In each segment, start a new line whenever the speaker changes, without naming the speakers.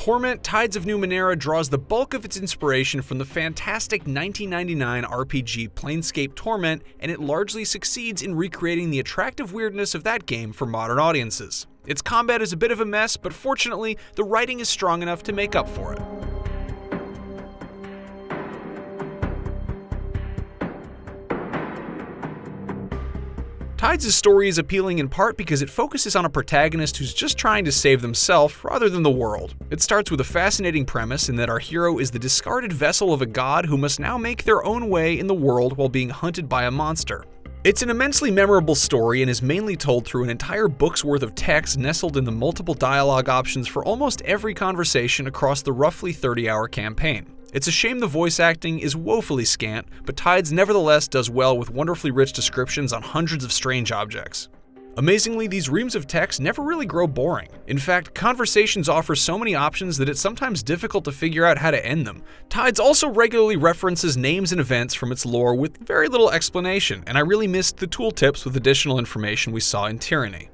Torment, Tides of Numenera draws the bulk of its inspiration from the fantastic 1999 RPG Planescape Torment, and it largely succeeds in recreating the attractive weirdness of that game for modern audiences. Its combat is a bit of a mess, but fortunately, the writing is strong enough to make up for it. Tides' story is appealing in part because it focuses on a protagonist who's just trying to save themselves rather than the world. It starts with a fascinating premise in that our hero is the discarded vessel of a god who must now make their own way in the world while being hunted by a monster. It's an immensely memorable story and is mainly told through an entire book's worth of text nestled in the multiple dialogue options for almost every conversation across the roughly 30-hour campaign. It's a shame the voice acting is woefully scant, but Tides nevertheless does well with wonderfully rich descriptions on hundreds of strange objects. Amazingly, these reams of text never really grow boring. In fact, conversations offer so many options that it's sometimes difficult to figure out how to end them. Tides also regularly references names and events from its lore with very little explanation, and I really missed the tooltips with additional information we saw in Tyranny.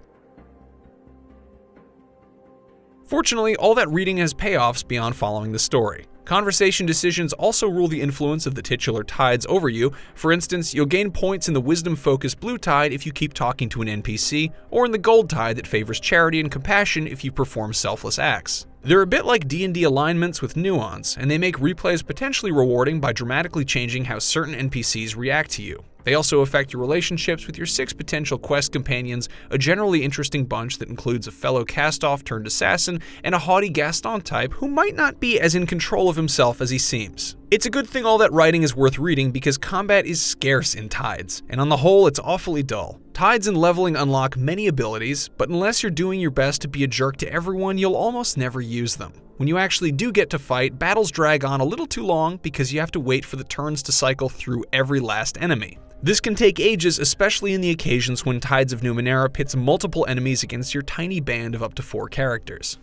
Fortunately, all that reading has payoffs beyond following the story. Conversation decisions also rule the influence of the titular tides over you. For instance, you'll gain points in the wisdom-focused blue tide if you keep talking to an NPC, or in the gold tide that favors charity and compassion if you perform selfless acts. They're a bit like D&D alignments with nuance, and they make replays potentially rewarding by dramatically changing how certain NPCs react to you. They also affect your relationships with your 6 potential quest companions, a generally interesting bunch that includes a fellow cast-off turned assassin and a haughty Gaston type who might not be as in control of himself as he seems. It's a good thing all that writing is worth reading because combat is scarce in Tides, and on the whole it's awfully dull. Tides and leveling unlock many abilities, but unless you're doing your best to be a jerk to everyone, you'll almost never use them. When you actually do get to fight, battles drag on a little too long because you have to wait for the turns to cycle through every last enemy. This can take ages, especially in the occasions when Tides of Numenera pits multiple enemies against your tiny band of up to 4 characters.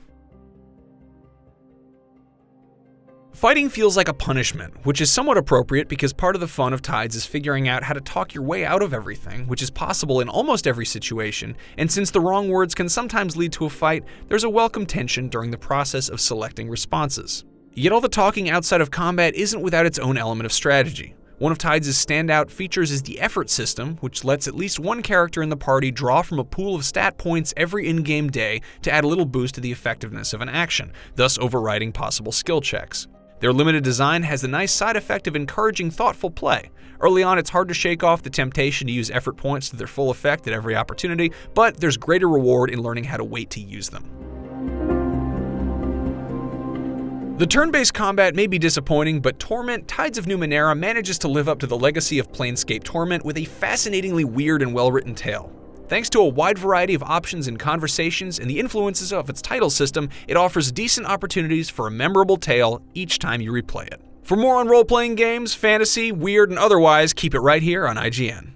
Fighting feels like a punishment, which is somewhat appropriate because part of the fun of Tides is figuring out how to talk your way out of everything, which is possible in almost every situation, and since the wrong words can sometimes lead to a fight, there's a welcome tension during the process of selecting responses. Yet all the talking outside of combat isn't without its own element of strategy. One of Tides' standout features is the effort system, which lets at least one character in the party draw from a pool of stat points every in-game day to add a little boost to the effectiveness of an action, thus overriding possible skill checks. Their limited design has the nice side effect of encouraging thoughtful play. Early on, it's hard to shake off the temptation to use effort points to their full effect at every opportunity, but there's greater reward in learning how to wait to use them. The turn-based combat may be disappointing, but Torment, Tides of Numenera manages to live up to the legacy of Planescape Torment with a fascinatingly weird and well-written tale. Thanks to a wide variety of options and conversations and the influences of its title system, it offers decent opportunities for a memorable tale each time you replay it. For more on role-playing games, fantasy, weird, and otherwise, keep it right here on IGN.